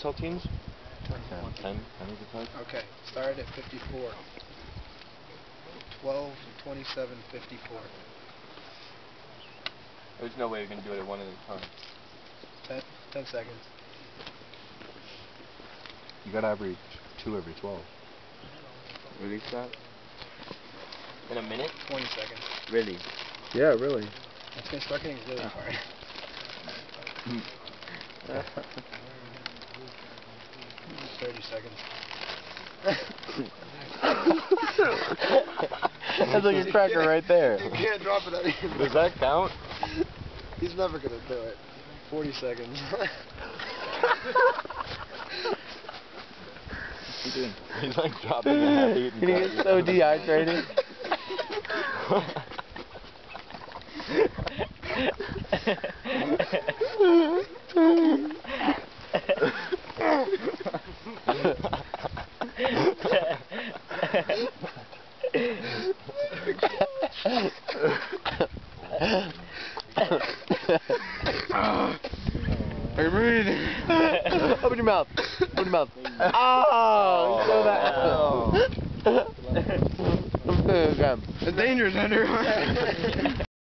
saltines? 10 is the type. Okay, started at 54. 12, 27, 54. There's no way you're gonna do it at one at a time. 10 seconds. You gotta average 2 every 12. Release that. In a minute? 20 seconds. Really? Yeah, really. It's gonna start getting really hard. 30 seconds. That's like a cracker right there. You can't drop it out of your mouth. Does that count? He's never gonna do it. 40 seconds. What's he doing? He's like dropping a half-eaten He gets so dehydrated. Are you breathing? Open your mouth. Open your mouth. Oh, so that. It's dangerous, Andrew.